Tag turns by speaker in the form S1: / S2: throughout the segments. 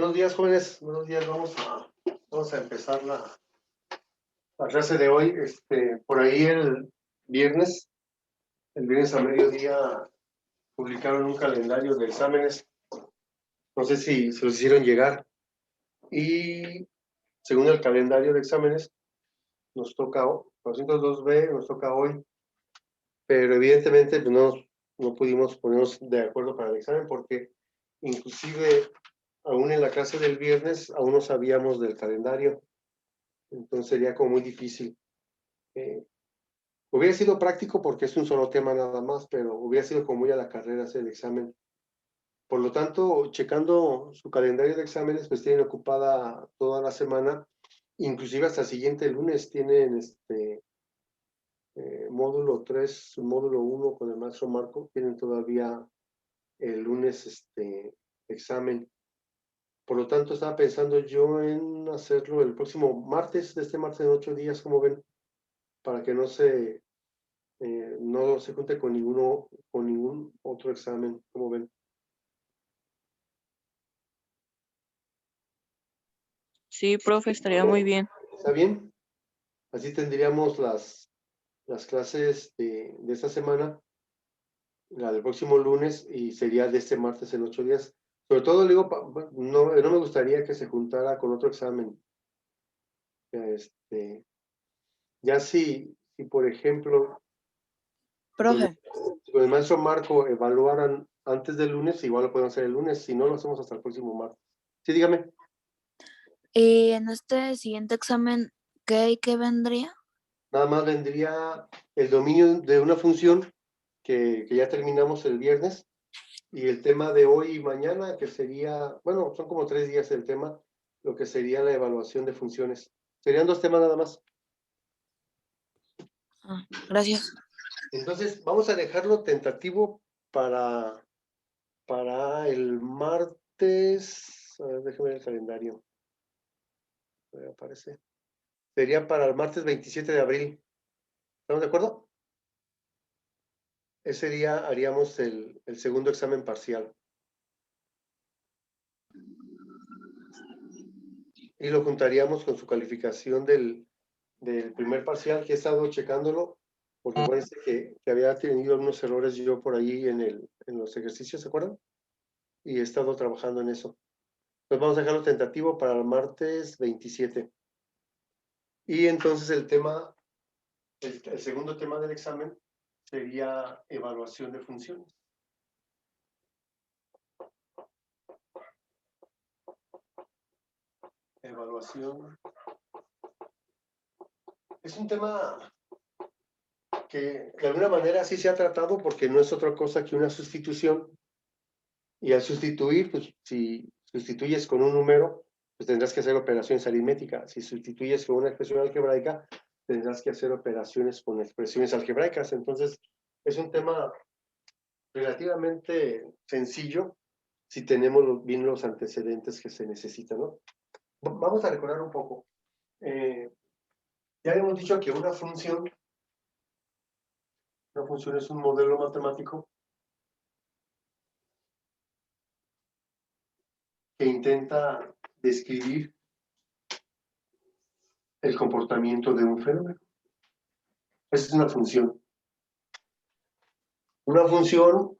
S1: Buenos días, jóvenes. Buenos días. Vamos a empezar la clase de hoy. Por ahí el viernes a mediodía publicaron un calendario de exámenes. No sé si se los hicieron llegar. Y según el calendario de exámenes, nos toca 202B, nos toca hoy. Pero evidentemente pues no pudimos ponernos de acuerdo para el examen porque inclusive aún en la clase del viernes aún no sabíamos del calendario. Entonces sería como muy difícil. Hubiera sido práctico porque es un solo tema nada más, pero hubiera sido como muy a la carrera hacer el examen. Por lo tanto, checando su calendario de exámenes, pues tienen ocupada toda la semana, inclusive hasta el siguiente lunes tienen módulo 3, módulo 1 con el maestro Marco, tienen todavía el lunes examen. Por lo tanto, estaba pensando yo en hacerlo el próximo martes, de este martes en 8 días, como ven, para que no se junte con ningún otro examen, como ven.
S2: Sí, profe, estaría muy bien.
S1: ¿Está bien? Así tendríamos las clases de esta semana, la del próximo lunes, y sería de este martes en 8 días. Sobre todo, digo, no me gustaría que se juntara con otro examen. Ya si por ejemplo,
S3: Profe,
S1: con el maestro Marco evaluaran antes del lunes, igual lo podemos hacer el lunes, si no lo hacemos hasta el próximo martes. Sí, dígame.
S3: y en este siguiente examen, ¿qué vendría?
S1: Nada más vendría el dominio de una función que ya terminamos el viernes, y el tema de hoy y mañana, que sería, bueno, son como 3 días el tema, lo que sería la evaluación de funciones. Serían 2 temas nada más.
S3: Gracias.
S1: Entonces, vamos a dejarlo tentativo para el martes. A ver, déjame ver el calendario. Me aparece. Sería para el martes 27 de abril. ¿Estamos de acuerdo? Ese día haríamos el segundo examen parcial. Y lo juntaríamos con su calificación del primer parcial, que he estado checándolo, porque parece que había tenido algunos errores yo por ahí en los ejercicios, ¿se acuerdan? Y he estado trabajando en eso. Entonces vamos a dejarlo tentativo para el martes 27. Y entonces el segundo tema del examen sería evaluación de funciones. Evaluación. Es un tema que de alguna manera sí se ha tratado porque no es otra cosa que una sustitución. Y al sustituir, pues si sustituyes con un número, pues tendrás que hacer operaciones aritméticas. Si sustituyes con una expresión algebraica, tendrás que hacer operaciones con expresiones algebraicas. Entonces, es un tema relativamente sencillo si tenemos bien los antecedentes que se necesitan, ¿no? Vamos a recordar un poco. Ya hemos dicho que una función es un modelo matemático que intenta describir el comportamiento de un fenómeno. Esa es una función. Una función,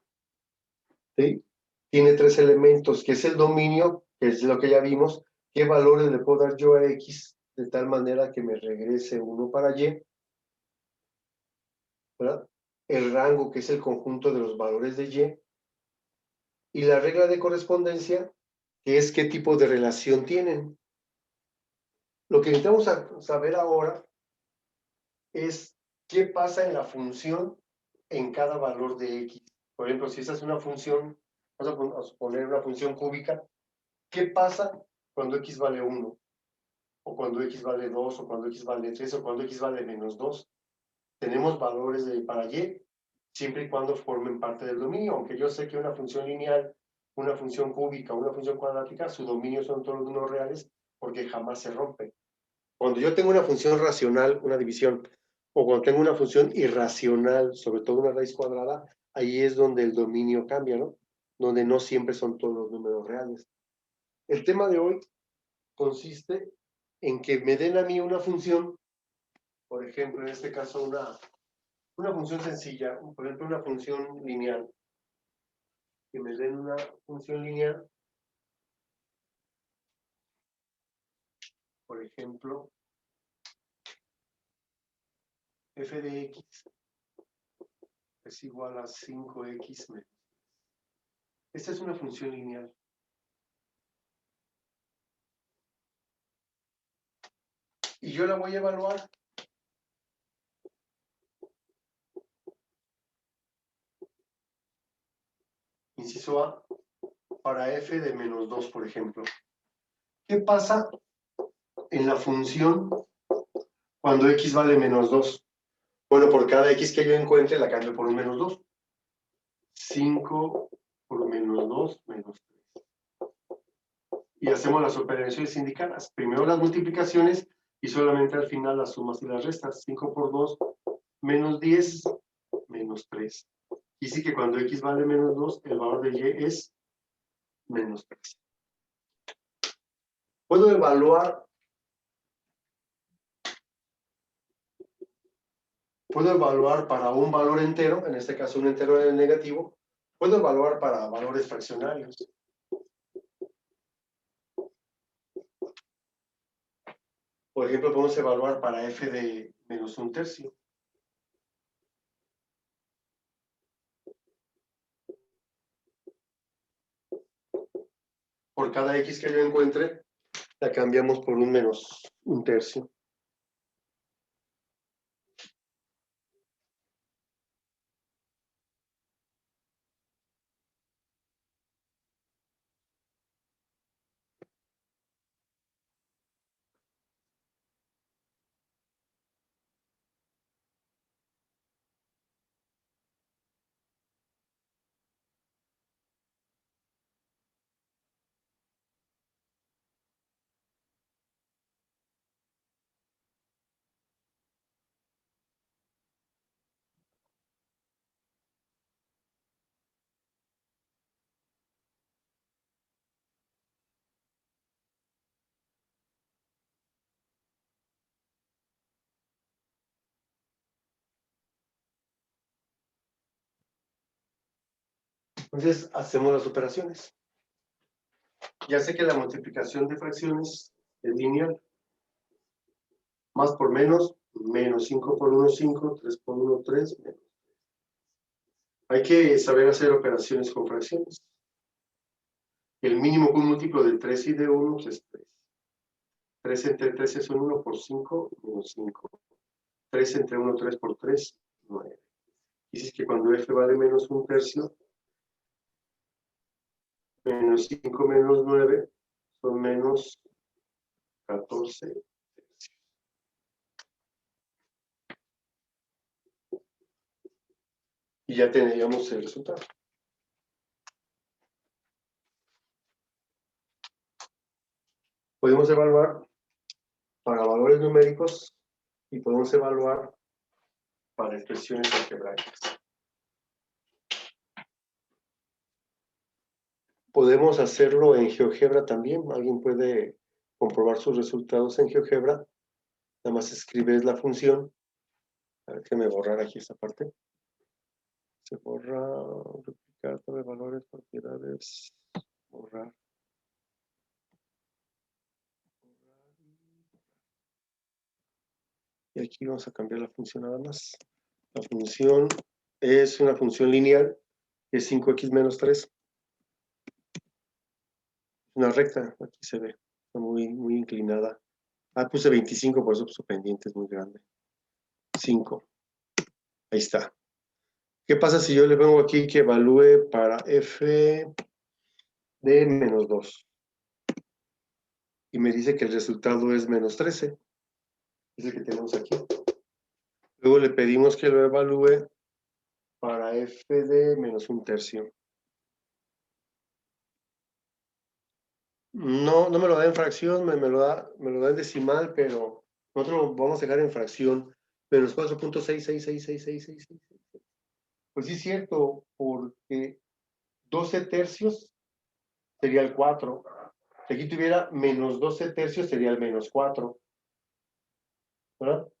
S1: ¿sí?, tiene 3 elementos, que es el dominio, que es lo que ya vimos, qué valores le puedo dar yo a X de tal manera que me regrese 1 para Y, ¿verdad? El rango, que es el conjunto de los valores de Y la regla de correspondencia, que es qué tipo de relación tienen. Lo que necesitamos saber ahora es qué pasa en la función en cada valor de X. Por ejemplo, si esa es una función, vamos a poner una función cúbica, ¿qué pasa cuando X vale 1? O cuando X vale 2, o cuando X vale 3, o cuando X vale menos 2. Tenemos valores para Y, siempre y cuando formen parte del dominio, aunque yo sé que una función lineal, una función cúbica, una función cuadrática, su dominio son todos los números reales, porque jamás se rompe. Cuando yo tengo una función racional, una división, o cuando tengo una función irracional, sobre todo una raíz cuadrada, ahí es donde el dominio cambia, ¿no? Donde no siempre son todos los números reales. El tema de hoy consiste en que me den a mí una función, por ejemplo, en este caso una función sencilla, por ejemplo, una función lineal. Que me den una función lineal, por ejemplo, f de x es igual a 5x menos. Esta es una función lineal. Y yo la voy a evaluar. Inciso A, para f de menos 2, por ejemplo. ¿Qué pasa en la función cuando x vale menos 2? Bueno, por cada x que yo encuentre, la cambio por un menos 2. 5 por menos 2, menos 3. Y hacemos las operaciones indicadas. Primero las multiplicaciones y solamente al final las sumas y las restas. 5 por 2, menos 10, menos 3. Y sí que cuando x vale menos 2, el valor de y es menos 3. Puedo evaluar para un valor entero, en este caso un entero negativo, puedo evaluar para valores fraccionarios. Por ejemplo, podemos evaluar para f de menos 1/3. Por cada x que yo encuentre, la cambiamos por un menos 1/3. Entonces, hacemos las operaciones. Ya sé que la multiplicación de fracciones es lineal. Más por menos, menos 5 por 1, 5, 3 por 1, 3, menos. Hay que saber hacer operaciones con fracciones. El mínimo con múltiplo de 3 y de 1 es 3. 3 entre 3 es un 1 por 5, menos 5. 3 entre 1, 3 por 3, 9. Dices que cuando f vale menos 1/3, menos 5 menos 9 son menos 14. Y ya tendríamos el resultado. Podemos evaluar para valores numéricos y podemos evaluar para expresiones algebraicas. Podemos hacerlo en GeoGebra también. Alguien puede comprobar sus resultados en GeoGebra. Nada más escribes la función. A ver, déjame borrar aquí esta parte. Se borra, duplicar, de valores, propiedades, borrar. Y aquí vamos a cambiar la función nada más. La función es una función lineal, que es 5x menos 3. Una recta, aquí se ve, está muy inclinada. Puse 25, por eso su pendiente es muy grande. 5. Ahí está. ¿Qué pasa si yo le pongo aquí que evalúe para f de menos 2? Y me dice que el resultado es menos 13. Es el que tenemos aquí. Luego le pedimos que lo evalúe para f de menos 1/3. No me lo da en fracción, me lo da en decimal, pero nosotros lo vamos a dejar en fracción. Menos 4.6666666. Pues sí es cierto, porque 12 tercios sería el 4. Si aquí tuviera menos 12 tercios, sería el menos 4. ¿Verdad?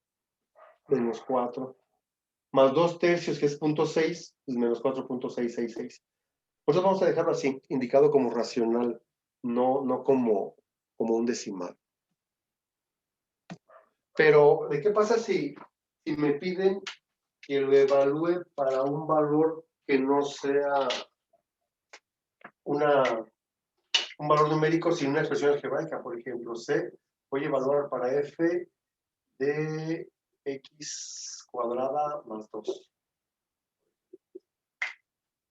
S1: Menos 4. Más 2 tercios, que es 0.6, es menos 4.666. Por eso vamos a dejarlo así, indicado como racional, no como un decimal. Pero, ¿de qué pasa si me piden que lo evalúe para un valor que no sea un valor numérico, sino una expresión algebraica? Por ejemplo, C, voy a evaluar para f de x cuadrada más 2.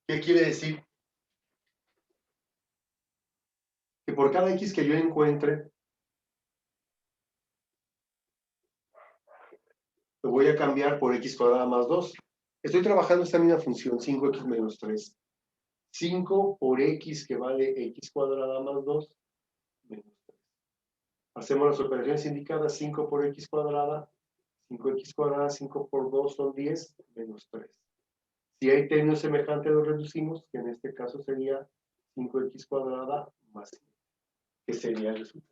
S1: ¿Qué quiere decir? Que por cada x que yo encuentre, lo voy a cambiar por x cuadrada más 2. Estoy trabajando esta misma función, 5x menos 3. 5 por x, que vale x cuadrada más 2, menos 3. Hacemos las operaciones indicadas, 5 por x cuadrada, 5x cuadrada, 5 por 2 son 10, menos 3. Si hay términos semejantes, los reducimos, que en este caso sería 5x cuadrada más 5, que sería el resultado.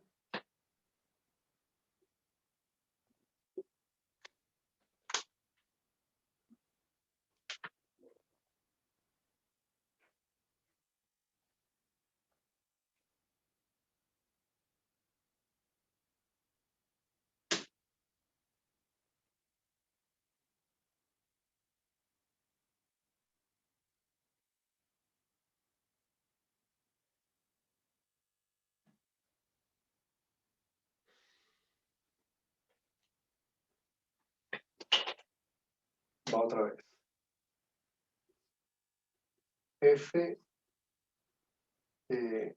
S1: Va otra vez. F de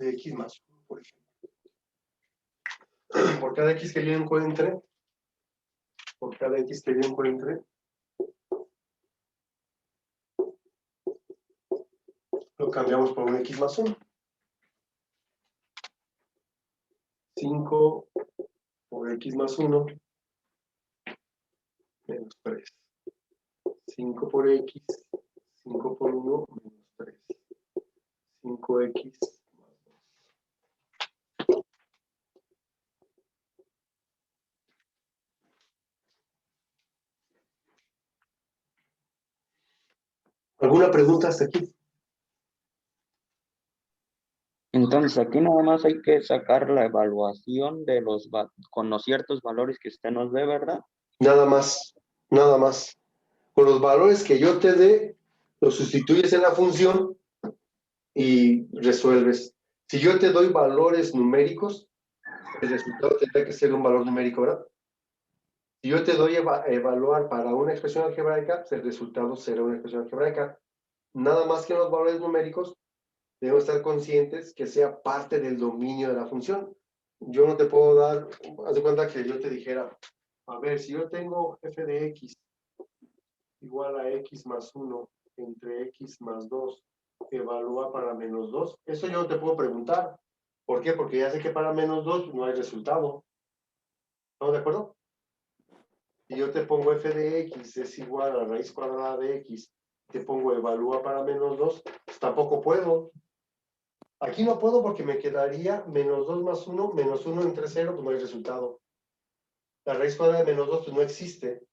S1: x más 1, por ejemplo. Por cada x que yo encuentre, lo cambiamos por un x más 1. 5 por x más 1, menos 3. 5 por x, 5 por 1, menos 3. 5x más 2. ¿Alguna pregunta hasta aquí?
S4: Entonces, aquí nada más hay que sacar la evaluación de con los ciertos valores que usted nos dé, ¿verdad?
S1: Nada más, nada más. Con los valores que yo te dé, los sustituyes en la función y resuelves. Si yo te doy valores numéricos, el resultado tendrá que ser un valor numérico, ¿verdad? Si yo te doy evaluar para una expresión algebraica, el resultado será una expresión algebraica. Nada más que en los valores numéricos, debemos estar conscientes que sea parte del dominio de la función. Yo no te puedo dar, haz de cuenta que yo te dijera, a ver, si yo tengo f de x igual a x más 1 entre x más 2, evalúa para menos 2, eso yo no te puedo preguntar. ¿Por qué? Porque ya sé que para menos 2 no hay resultado. ¿Estamos de acuerdo? Si yo te pongo f de x es igual a la raíz cuadrada de x, te pongo evalúa para menos 2, pues tampoco puedo. Aquí no puedo porque me quedaría menos 2 más 1, menos 1 entre 0, pues no hay resultado. La raíz cuadrada de menos 2 pues no existe.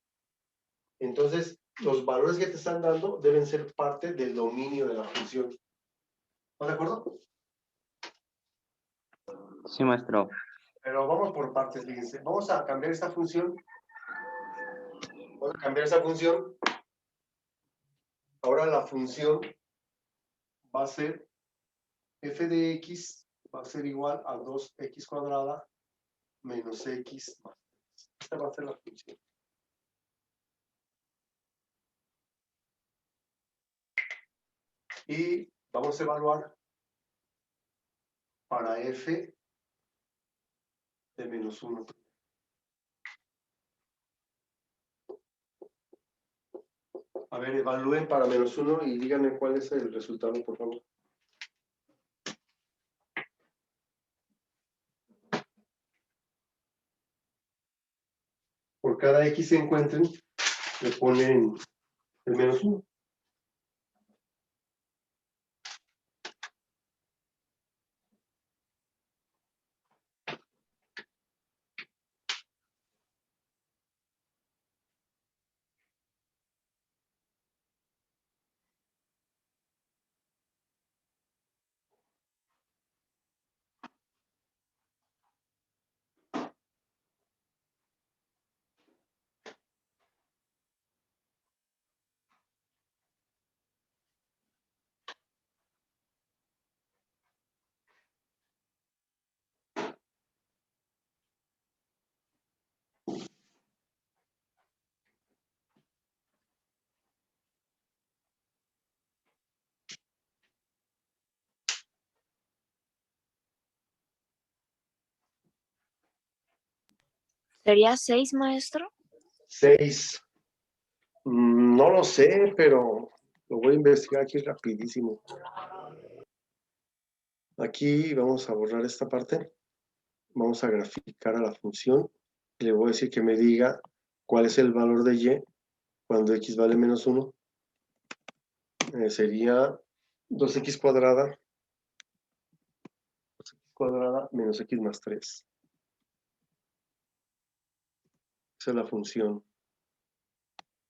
S1: Entonces, los valores que te están dando deben ser parte del dominio de la función. ¿Estás de acuerdo?
S4: Sí, maestro.
S1: Pero vamos por partes, fíjense. Vamos a cambiar esta función. Vamos a cambiar esa función. Ahora la función va a ser f de x, va a ser igual a 2x cuadrada menos x más 3. Esta va a ser la función. Y vamos a evaluar para f de menos 1. A ver, evalúen para menos 1 y díganme cuál es el resultado, por favor. Por cada x que encuentren, le ponen el menos 1.
S3: ¿Sería 6, maestro?
S1: 6. No lo sé, pero lo voy a investigar aquí rapidísimo. Aquí vamos a borrar esta parte. Vamos a graficar a la función. Y le voy a decir que me diga cuál es el valor de y cuando x vale menos 1. Sería 2x cuadrada menos x más 3. Esa es la función.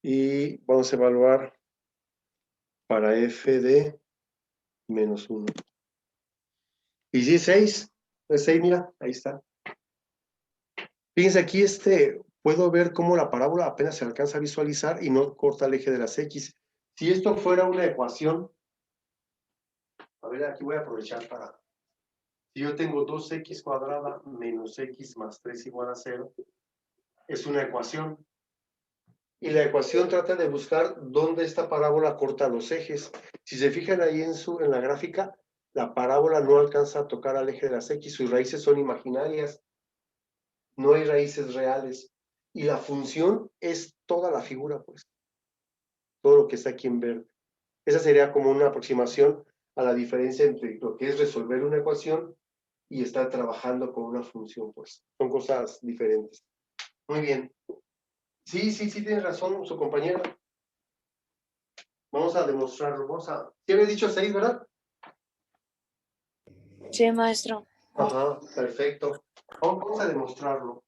S1: Y vamos a evaluar para f de menos 1. Y si es 6, es 6, mira, ahí está. Fíjense aquí, puedo ver cómo la parábola apenas se alcanza a visualizar y no corta el eje de las x. Si esto fuera una ecuación, a ver, aquí voy a aprovechar para... Si yo tengo 2x cuadrada menos x más 3 igual a 0, es una ecuación. Y la ecuación trata de buscar dónde esta parábola corta los ejes. Si se fijan ahí en la gráfica, la parábola no alcanza a tocar al eje de las x, sus raíces son imaginarias, no hay raíces reales. Y la función es toda la figura, pues, todo lo que está aquí en verde. Esa sería como una aproximación a la diferencia entre lo que es resolver una ecuación y estar trabajando con una función, pues. Son cosas diferentes. Muy bien. Sí, tiene razón su compañera. Vamos a demostrarlo. ¿Sí había dicho 6, verdad?
S3: Sí, maestro.
S1: Ajá, perfecto. Vamos a demostrarlo.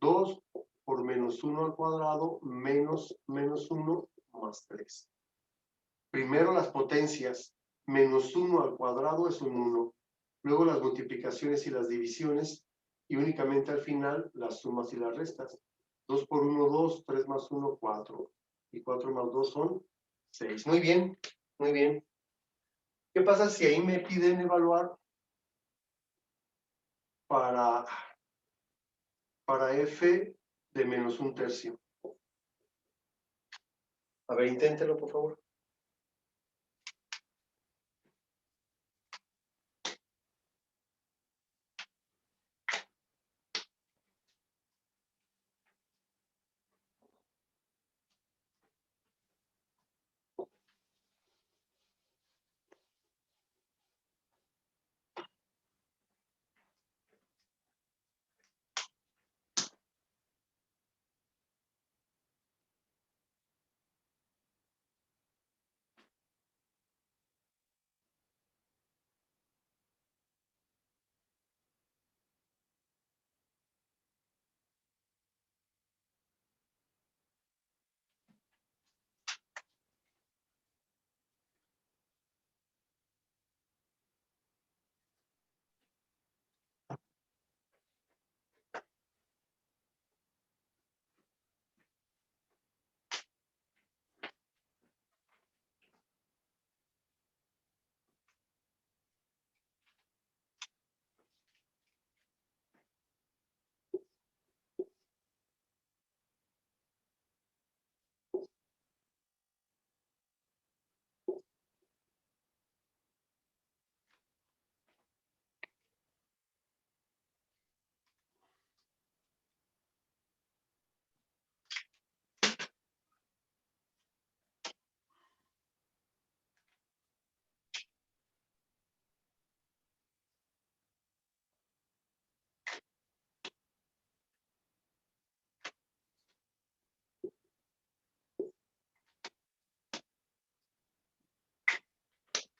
S1: 2 por menos 1 al cuadrado menos 1 más 3. Primero las potencias. Menos 1 al cuadrado es un 1. Luego las multiplicaciones y las divisiones. Y únicamente al final las sumas y las restas. 2 por 1, 2. 3 más 1, 4. Y 4 más 2 son 6. Muy bien, muy bien. ¿Qué pasa si ahí me piden evaluar para f de menos 1/3? A ver, inténtelo, por favor.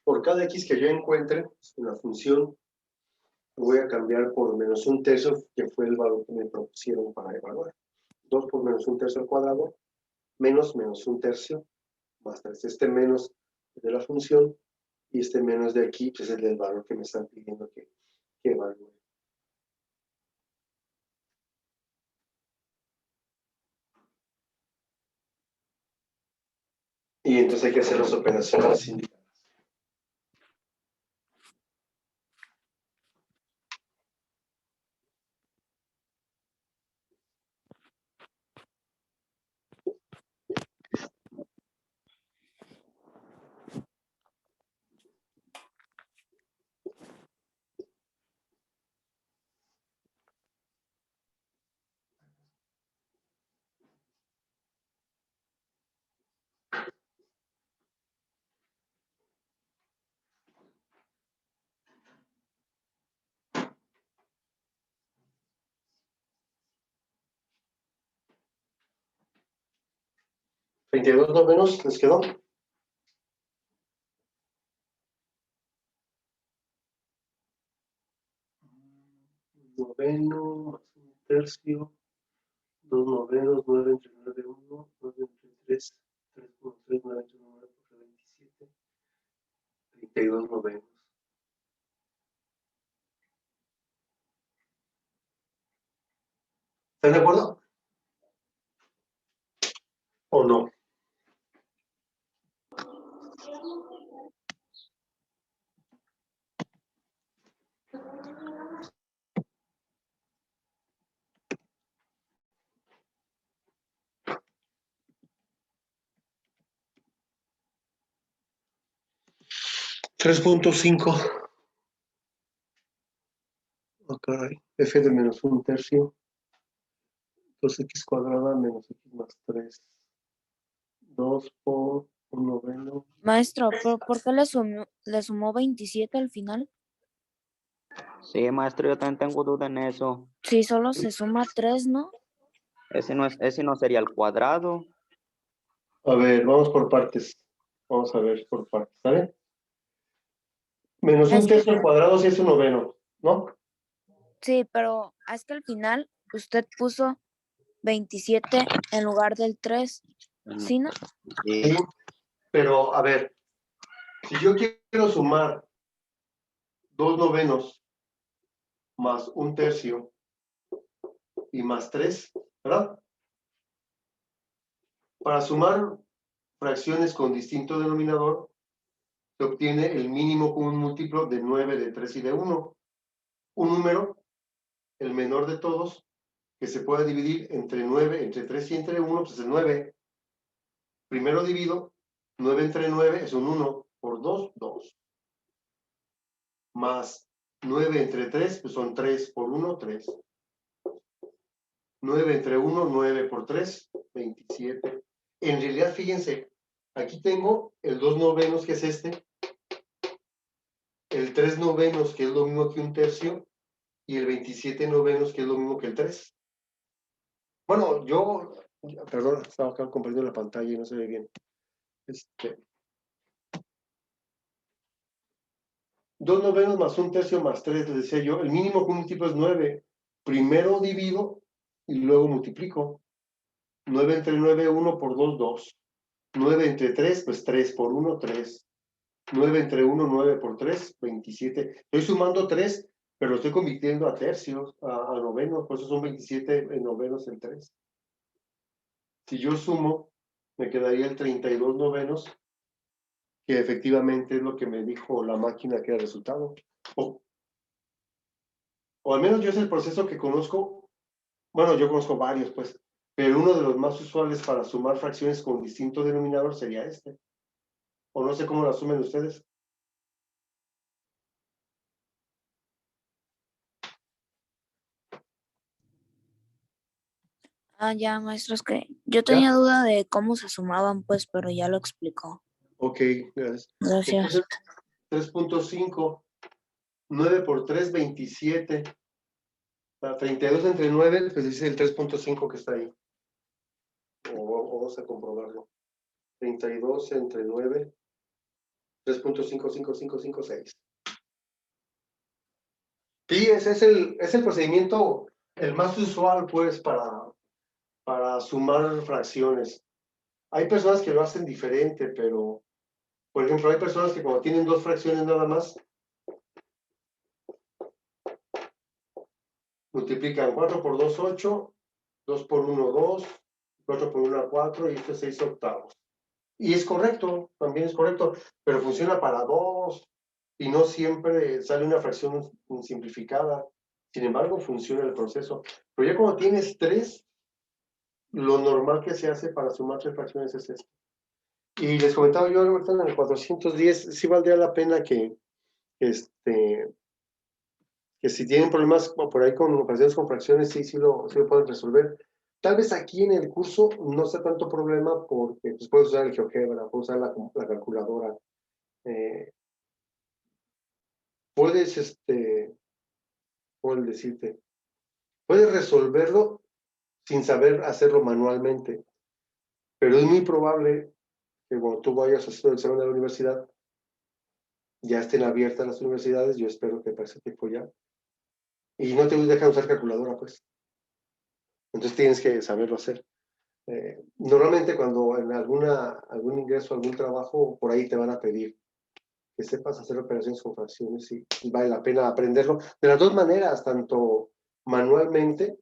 S1: Por cada x que yo encuentre en la función, lo voy a cambiar por menos 1/3, que fue el valor que me propusieron para evaluar. 2 por menos 1/3 al cuadrado, menos 1/3, más 3. Este menos es de la función, y este menos de aquí, pues es el del valor que me están pidiendo que evalúe. Y entonces hay que hacer las operaciones indicadas. 32 novenos, ¿les quedó? Noveno, más un tercio, 2 novenos, 9 entre 9, 1, 9 entre 3, 3 por 3, 9 entre 9 por 27, 32 novenos. ¿Están de acuerdo? ¿O no? $3.5. Oh, caray. F de menos un tercio. 2x cuadrada menos x más 3. 2 por 1 noveno.
S3: Maestro, ¿por qué le sumó 27 al final?
S4: Sí, maestro, yo también tengo duda en eso.
S3: Sí, solo se suma 3, ¿no?
S4: Ese no sería el cuadrado.
S1: A ver, vamos por partes. Vamos a ver por partes, ¿sale? Menos un
S3: Es que,
S1: tercio al cuadrado si es un noveno, ¿no?
S3: sí, pero es que al final usted puso 27 en lugar del 3, ¿sí, no?
S4: Sí.
S1: Sí, pero a ver, si yo quiero sumar 2 novenos más un tercio y más 3, ¿verdad? Para sumar fracciones con distinto denominador, se obtiene el mínimo común múltiplo de 9, de 3 y de 1. Un número, el menor de todos, que se pueda dividir entre 9, entre 3 y entre 1, pues es el 9. Primero divido, 9 entre 9 es un 1, por 2, 2. Más 9 entre 3, pues son 3 por 1, 3. 9 entre 1, 9 por 3, 27. En realidad, fíjense, aquí tengo el 2 novenos, que es este, el 3 novenos, que es lo mismo que un tercio, y el 27 novenos, que es lo mismo que el 3. Bueno, perdón, estaba acá compartiendo la pantalla y no se ve bien. 2 novenos más un tercio más 3, les decía yo, el mínimo común múltiplo es 9. Primero divido y luego multiplico. 9 entre 9, 1 por 2, 2. 9 entre 3, pues 3 por 1, 3. 9 entre 1, 9 por 3, 27. Estoy sumando 3, pero lo estoy convirtiendo a tercios, a novenos, por eso son 27 novenos en 3. Si yo sumo, me quedaría el 32 novenos, que efectivamente es lo que me dijo la máquina que era el resultado. O al menos yo es el proceso que conozco. Bueno, yo conozco varios, pues, pero uno de los más usuales para sumar fracciones con distinto denominador sería este. O no sé cómo lo asumen ustedes.
S3: Ah, ya, maestro, es que yo
S1: ¿Ya?
S3: tenía duda de cómo se sumaban, pues, pero ya lo explicó.
S1: Ok, gracias.
S3: Gracias.
S1: Entonces, 3.5, 9 por 3, 27. 32 entre 9, pues dice el 3.5 que está ahí. O vamos a comprobarlo. 32 entre 9, 3.55556. Sí, ese es el procedimiento el más usual, pues, para sumar fracciones. Hay personas que lo hacen diferente, pero, por ejemplo, hay personas que cuando tienen dos fracciones nada más, multiplican 4 por 2, 8, 2 por 1, 2, 4 por 1, 4, y esto es 6 octavos. Y es correcto, también es correcto, pero funciona para dos, y no siempre sale una fracción simplificada. Sin embargo, funciona el proceso. Pero ya cuando tienes tres, lo normal que se hace para sumar tres fracciones es esto. Y les comentaba yo ahorita en el 410, sí valdría la pena que si tienen problemas por ahí con operaciones con fracciones, sí lo pueden resolver. Tal vez aquí en el curso no sea tanto problema porque pues, puedes usar el GeoGebra, puedes usar la calculadora. Puedes, ¿cómo decirte? Puedes resolverlo sin saber hacerlo manualmente. Pero es muy probable que cuando tú vayas a hacer el examen de la universidad, ya estén abiertas las universidades, yo espero que para ese tiempo ya, y no te dejan usar calculadora, pues. Entonces tienes que saberlo hacer. Normalmente cuando en algún ingreso, algún trabajo, por ahí te van a pedir que sepas hacer operaciones con fracciones y vale la pena aprenderlo de las dos maneras, tanto manualmente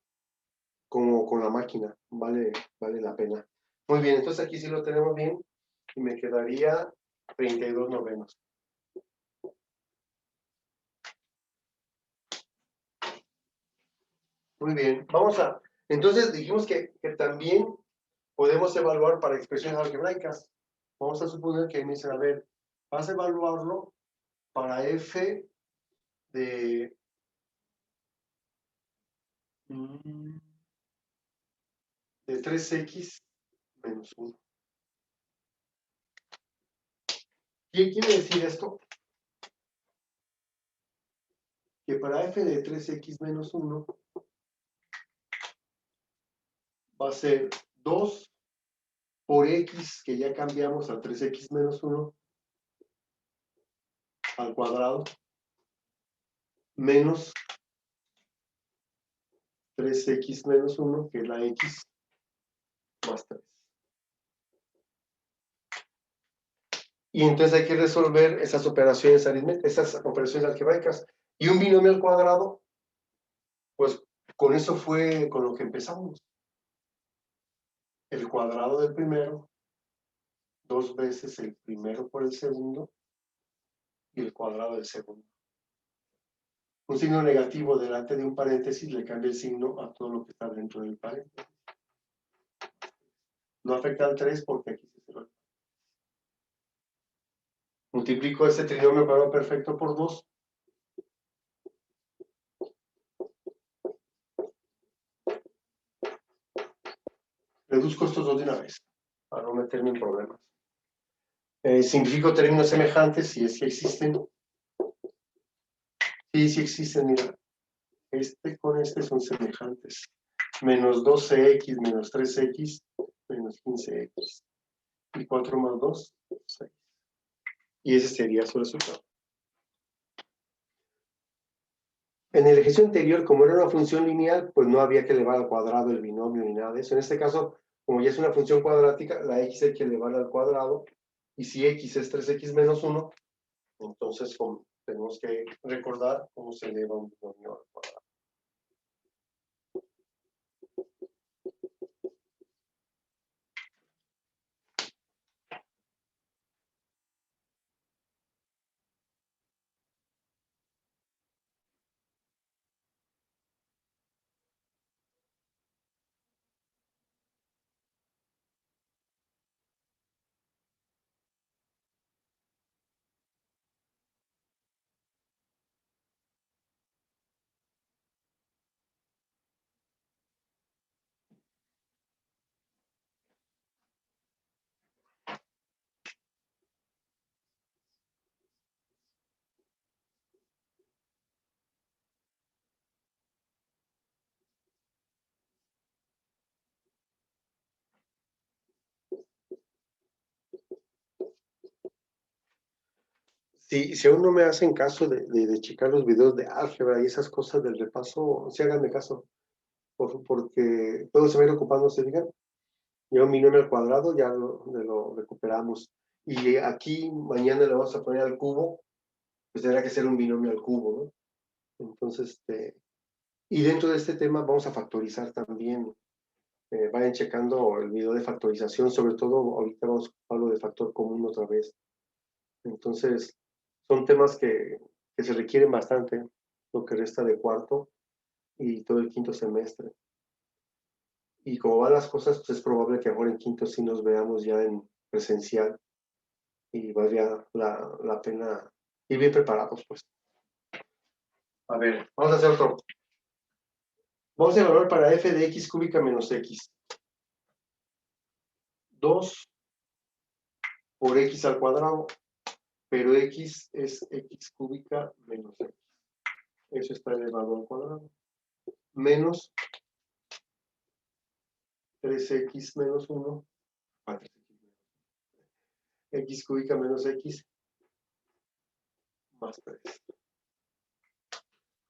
S1: como con la máquina, vale la pena. Muy bien, entonces aquí sí lo tenemos bien y me quedaría 32 novenos. Muy bien, entonces dijimos que también podemos evaluar para expresiones algebraicas. Vamos a suponer que me dicen, a ver, vas a evaluarlo para f de 3x menos 1. ¿Qué quiere decir esto? Que para f de 3x menos 1 va a ser 2 por x, que ya cambiamos a 3x menos 1 al cuadrado, menos 3x menos 1, que es la x, más 3. Y entonces hay que resolver esas operaciones aritméticas, esas operaciones algebraicas. Y un binomio al cuadrado, pues con eso fue con lo que empezamos. El cuadrado del primero, 2 veces el primero por el segundo, y el cuadrado del segundo. Un signo negativo delante de un paréntesis le cambia el signo a todo lo que está dentro del paréntesis. No afecta al 3 porque aquí se cerró. Multiplico este trinomio cuadrado perfecto por 2. Reduzco estos dos de una vez, para no meterme en problemas. Simplifico términos semejantes, si es que existen. Sí existen, mira. Este con este son semejantes. Menos 12x menos 3x menos 15x. Y 4 más 2, 6. Y ese sería su resultado. En el ejercicio anterior, como era una función lineal, pues no había que elevar al cuadrado el binomio ni nada de eso. En este caso, como ya es una función cuadrática, la x hay que elevar al cuadrado. Y si x es 3x menos 1, entonces tenemos que recordar cómo se eleva un binomio al cuadrado. Si aún no me hacen caso de checar los videos de álgebra y esas cosas del repaso, sí háganme caso, porque todo se va a ir ocupando, se digan. Ya un binomio al cuadrado ya lo recuperamos. Y aquí mañana le vamos a poner al cubo, pues tendrá que ser un binomio al cubo, ¿no? Entonces, y dentro de este tema vamos a factorizar también. Vayan checando el video de factorización, sobre todo ahorita vamos a hablar de factor común otra vez. Entonces, son temas que se requieren bastante, lo que resta de cuarto y todo el quinto semestre. Y como van las cosas, pues es probable que ahora en quinto sí nos veamos ya en presencial y valdría la pena ir bien preparados, pues. A ver, vamos a hacer otro. Vamos a evaluar para f de x cúbica menos x. 2 por x al cuadrado, pero x es x cúbica menos x. Eso está elevado al cuadrado. Menos 3x menos 1 X cúbica menos X más 3.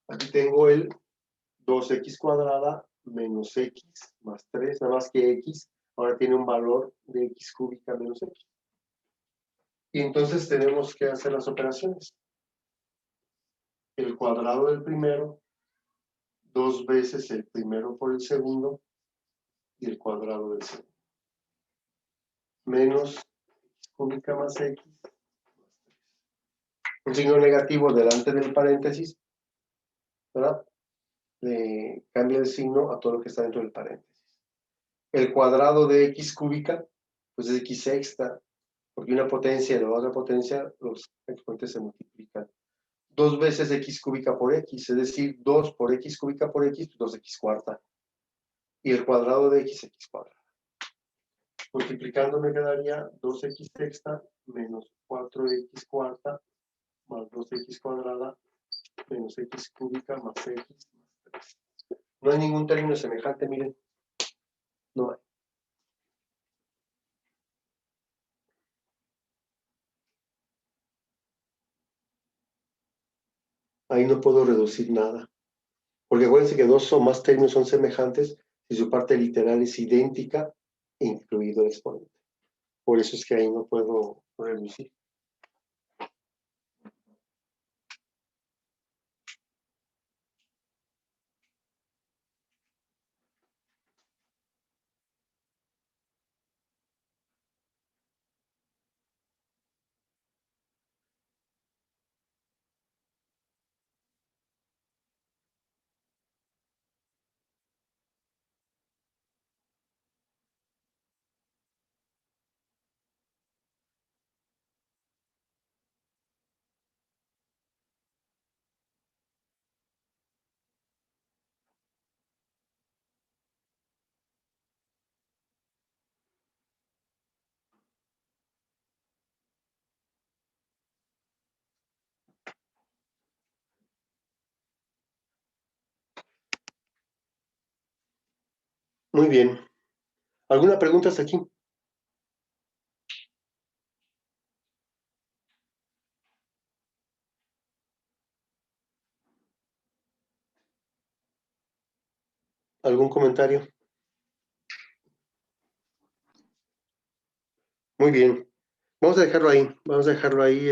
S1: Aquí tengo el 2X cuadrada menos X más 3, nada más que X ahora tiene un valor de X cúbica menos X. Y entonces tenemos que hacer las operaciones. El cuadrado del primero, 2 veces el primero por el segundo, y el cuadrado del segundo. Menos X cúbica más X más 3. Un signo negativo delante del paréntesis, ¿verdad? Cambia el signo a todo lo que está dentro del paréntesis. El cuadrado de X cúbica, pues es X sexta, porque una potencia y la otra potencia, los exponentes se multiplican. 2 veces X cúbica por X, es decir, 2 por X cúbica por X, 2X cuarta. Y el cuadrado de X, X cuadrada. Multiplicando me quedaría 2X sexta menos 4X cuarta más 2X cuadrada menos X cúbica más X más 3. No hay ningún término semejante, miren. No hay. Ahí no puedo reducir nada. Porque acuérdense que 2 o más términos son semejantes si su parte literal es idéntica, incluido el exponente. Por eso es que ahí no puedo reducir. Muy bien. ¿Alguna pregunta hasta aquí? ¿Algún comentario? Muy bien. Vamos a dejarlo ahí. Vamos a dejarlo ahí.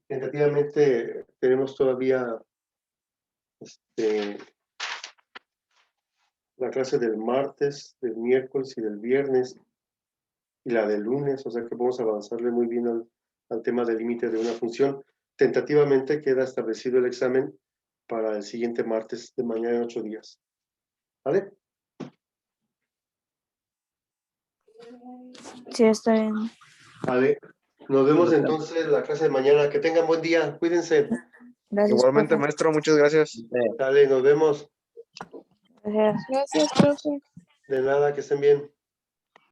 S1: Tentativamente tenemos todavía la clase del martes, del miércoles y del viernes y la del lunes, o sea que podemos avanzarle muy bien al tema del límite de una función. Tentativamente queda establecido el examen para el siguiente martes de mañana en 8 días. ¿Vale?
S3: Sí, está bien.
S1: Vale. Nos vemos entonces en la clase de mañana. Que tengan buen día. Cuídense.
S3: Gracias,
S5: Igualmente,
S3: profe.
S5: maestro, muchas gracias.
S1: Dale, nos vemos.
S3: Gracias.
S6: Gracias, profe.
S1: De nada, que estén bien.